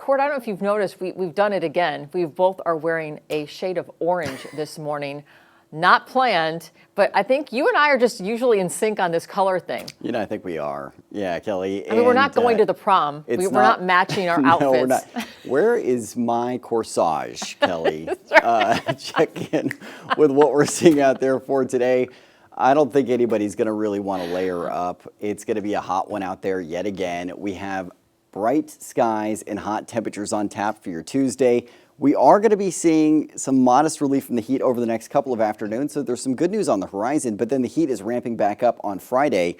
Cord, I don't know if you've noticed, we've done it again. We both are wearing a shade of orange this morning. Not planned, but I think you and I are just usually in sync on this color thing. You know, I think we are. Yeah, Kelly. I mean, we're not going to the prom. We're not matching our outfits. No, we're not. Where is my corsage, Kelly? Check in with what we're seeing out there for today. I don't think anybody's going to really want to layer up. It's going to be a hot one out there yet again. We have bright skies and hot temperatures on tap for your Tuesday. We are going to be seeing some modest relief from the heat over the next couple of afternoons, so there's some good news on the horizon, but then the heat is ramping back up on Friday,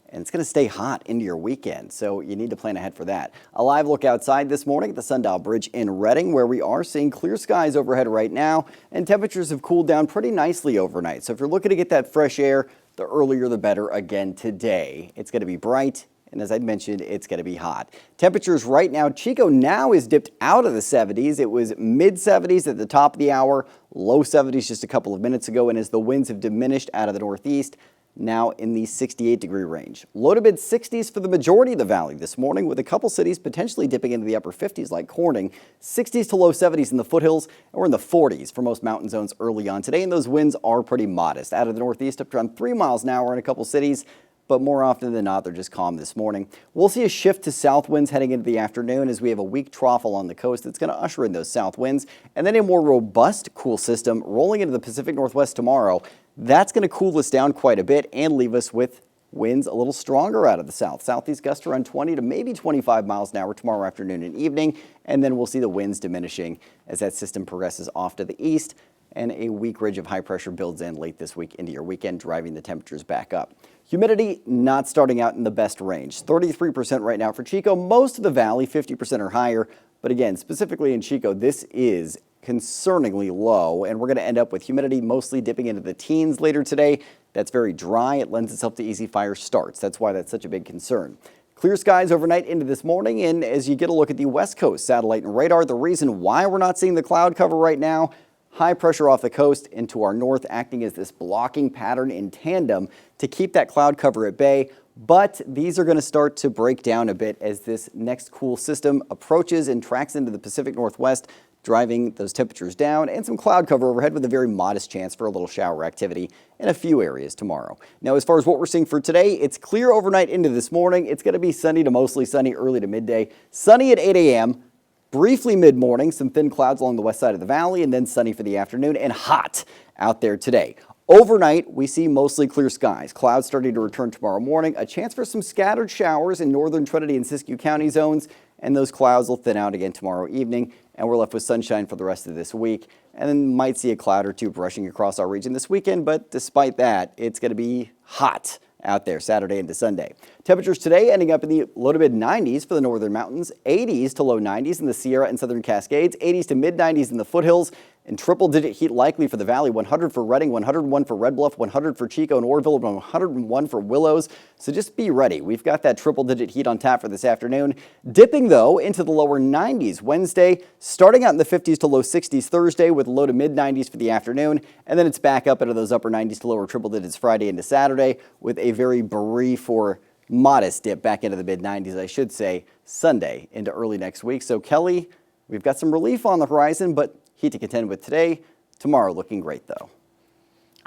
and it's going to stay hot into your weekend, so you need to plan ahead for that. A live look outside this morning at the Sundial Bridge in Redding, where we are seeing clear skies overhead right now, and temperatures have cooled down pretty nicely overnight. So if you're looking to get that fresh air, the earlier the better again today. It's going to be bright. And as I mentioned, it's going to be hot. Temperatures right now, Chico now is dipped out of the 70s. It was mid-70s at the top of the hour, low 70s just a couple of minutes ago. And as the winds have diminished out of the northeast, now in the 68-degree range. Low to mid-60s for the majority of the valley this morning, with a couple cities potentially dipping into the upper 50s like Corning. 60s to low 70s in the foothills, and we're in the 40s for most mountain zones early on today. And those winds are pretty modest. Out of the northeast up to around 3 miles an hour in a couple cities. But more often than not, they're just calm this morning. We'll see a shift to south winds heading into the afternoon as we have a weak trough along the coast that's going to usher in those south winds. And then a more robust cool system rolling into the Pacific Northwest tomorrow. That's going to cool us down quite a bit and leave us with winds a little stronger out of the south. Southeast gusts around 20 to maybe 25 miles an hour tomorrow afternoon and evening. And then we'll see the winds diminishing as that system progresses off to the east. And a weak ridge of high pressure builds in late this week into your weekend, driving the temperatures back up. Humidity not starting out in the best range. 33% right now for Chico. Most of the valley, 50% or higher. But again, specifically in Chico, this is concerningly low. And we're going to end up with humidity mostly dipping into the teens later today. That's very dry. It lends itself to easy fire starts. That's why that's such a big concern. Clear skies overnight into this morning. And as you get a look at the West Coast satellite and radar, the reason why we're not seeing the cloud cover right now, high pressure off the coast into our north, acting as this blocking pattern in tandem to keep that cloud cover at bay. But these are going to start to break down a bit as this next cool system approaches and tracks into the Pacific Northwest, driving those temperatures down and some cloud cover overhead with a very modest chance for a little shower activity in a few areas tomorrow. Now, as far as what we're seeing for today, it's clear overnight into this morning. It's going to be sunny to mostly sunny early to midday. Sunny at 8 a.m. Briefly mid-morning, some thin clouds along the west side of the valley, and then sunny for the afternoon and hot out there today. Overnight, we see mostly clear skies. Clouds starting to return tomorrow morning. A chance for some scattered showers in northern Trinity and Siskiyou County zones, and those clouds will thin out again tomorrow evening, and we're left with sunshine for the rest of this week. And then might see a cloud or two brushing across our region this weekend, but despite that, it's going to be hot out there Saturday into Sunday. Temperatures today ending up in the low to mid 90s for the northern mountains, 80s to low 90s in the Sierra and southern Cascades, 80s to mid 90s in the foothills, and triple-digit heat likely for the valley, 100 for Redding, 101 for Red Bluff, 100 for Chico and Orville, 101 for Willows. So just be ready. We've got that triple-digit heat on tap for this afternoon. Dipping, though, into the lower 90s Wednesday, starting out in the 50s to low 60s Thursday with low to mid 90s for the afternoon, and then it's back up into those upper 90s to lower triple digits Friday into Saturday with a very brief or modest dip back into the mid 90s, I should say, Sunday into early next week. So, Kelly, we've got some relief on the horizon, but heat to contend with today. Tomorrow looking great, though.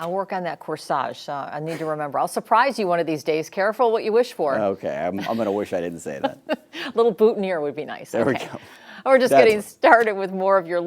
I'll work on that corsage. I need to remember. I'll surprise you one of these days. Careful what you wish for. Okay, I'm going to wish I didn't say that. A little boutonniere would be nice. There we go. We're just getting started with more of your